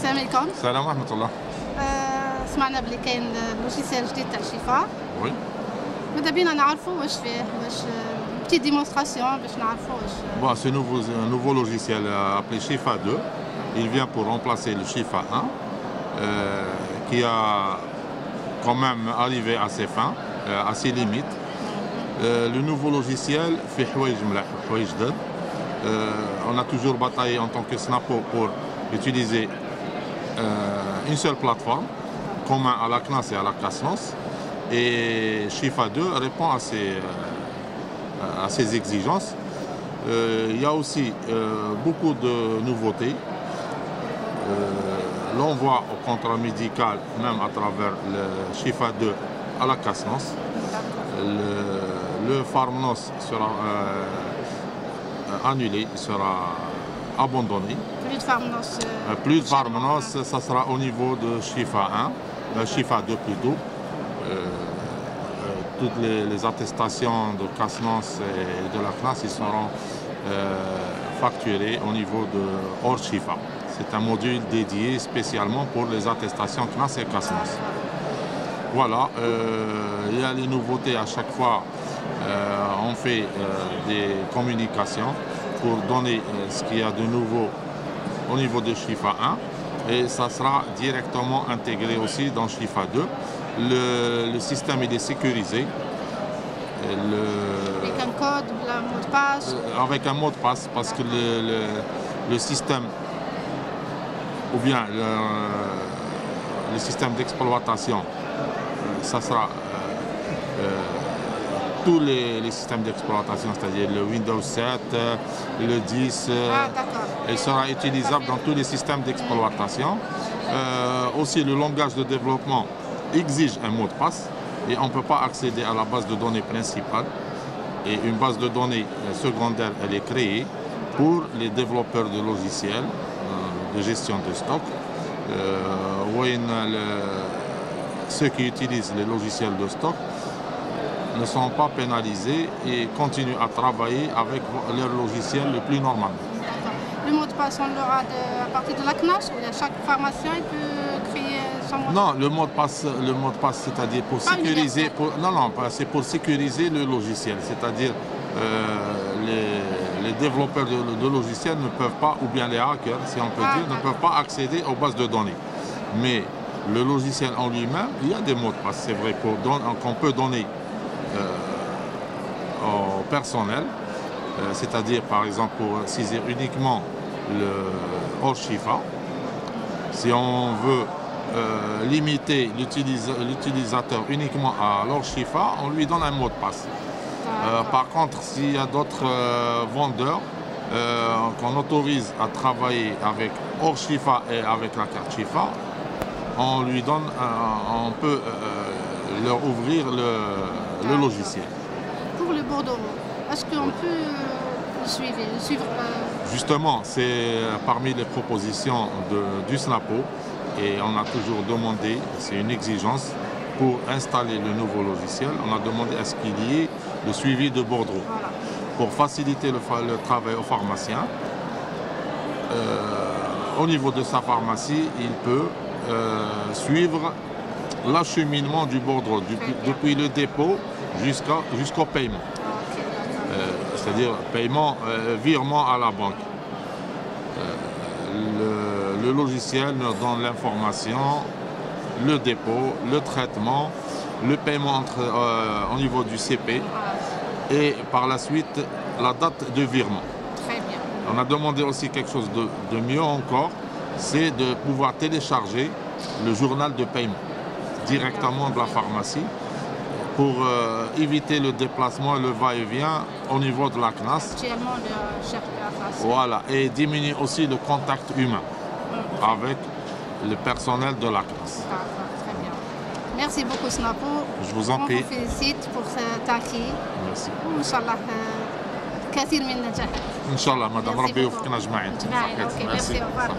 السلام عليكم. السلام ورحمة الله. سمعنا بلي كاين لوجيسيال جديد تاع شفا. Oui. ماذا بينا نعرفوا واش فيه، واش بتي ديمونستراسيون باش نعرفوا واش. Bon, ce nouveau logiciel appelé Shifa 2, il vient pour remplacer le Shifa 1, qui a quand même arrivé à ses fins, à ses limites. Le nouveau logiciel fait حوايج ملاح حوايج جدد. On a toujours bataillé en tant que Snapo pour utiliser une seule plateforme, commun à la CNAS et à la CASNOS. Et Shifa 2 répond à ces exigences. Il y a aussi beaucoup de nouveautés. L'envoi au contrat médical, même à travers le Shifa 2 à la CASNOS. Le Pharmnos sera annulé, sera abandonné. Plus de Pharmnos, ça sera au niveau de Shifa 1, Shifa 2 plutôt. Toutes les attestations de CASNOS et de la CNAS ils seront facturées au niveau de hors Shifa. C'est un module dédié spécialement pour les attestations CNAS et CASNOS. Voilà, il y a les nouveautés à chaque fois. On fait des communications pour donner ce qu'il y a de nouveau au niveau de Shifa 1 et ça sera directement intégré aussi dans Shifa 2. Le système il est sécurisé. Avec un code, un mot de passe. Avec un mot de passe parce que le système ou bien le système d'exploitation, ça sera tous les systèmes d'exploitation, c'est-à-dire le Windows 7, le 10, il sera utilisable dans tous les systèmes d'exploitation. Aussi le langage de développement exige un mot de passe et on ne peut pas accéder à la base de données principale. Et une base de données secondaire, elle est créée pour les développeurs de logiciels de gestion de stock. Ceux qui utilisent les logiciels de stock ne sont pas pénalisés et continuent à travailler avec leur logiciel le plus normal. Le mot de passe, on l'aura à partir de la CNAS ou chaque pharmacien il peut créer son mot de passe? Non, le mot de passe, c'est-à-dire pour sécuriser. C'est pour sécuriser le logiciel. C'est-à-dire les développeurs de logiciels ne peuvent pas, ou bien les hackers, si on peut dire, ne peuvent pas accéder aux bases de données. Mais le logiciel en lui-même, il y a des mots de passe, c'est vrai, qu'on peut donner au personnel, c'est-à-dire par exemple pour saisir uniquement le hors Shifa. Si on veut limiter l'utilisateur uniquement à l'hors Shifa, on lui donne un mot de passe. Par contre, s'il y a d'autres vendeurs qu'on autorise à travailler avec hors Shifa et avec la carte Shifa, on lui donne, on peut leur ouvrir le logiciel. Pour le bordereau, est-ce qu'on peut le suivre Justement, c'est parmi les propositions du SNAPO et on a toujours demandé, c'est une exigence, pour installer le nouveau logiciel, on a demandé à ce qu'il y ait le suivi de bordereau. Voilà. Pour faciliter le travail au pharmacien. Au niveau de sa pharmacie, il peut suivre l'acheminement du bordereau depuis le dépôt jusqu'au paiement. C'est-à-dire paiement, virement à la banque. Le logiciel nous donne l'information, le dépôt, le traitement, le paiement au niveau du CP et par la suite la date de virement. Très bien. On a demandé aussi quelque chose de mieux encore, c'est de pouvoir télécharger le journal de paiement directement de la pharmacie pour éviter le déplacement, le va-et-vient au niveau de la CNAS. Actuellement, le chef de la CNAS. Voilà, et diminuer aussi le contact humain avec le personnel de la CNAS. Très bien. Merci beaucoup, Snapo. Je vous en prie. On vous félicite pour cet acquis. Merci. Inch'Allah, كثير من النجاح. إن شاء الله مدام ربي يوفقنا جميعا. Merci. Au revoir.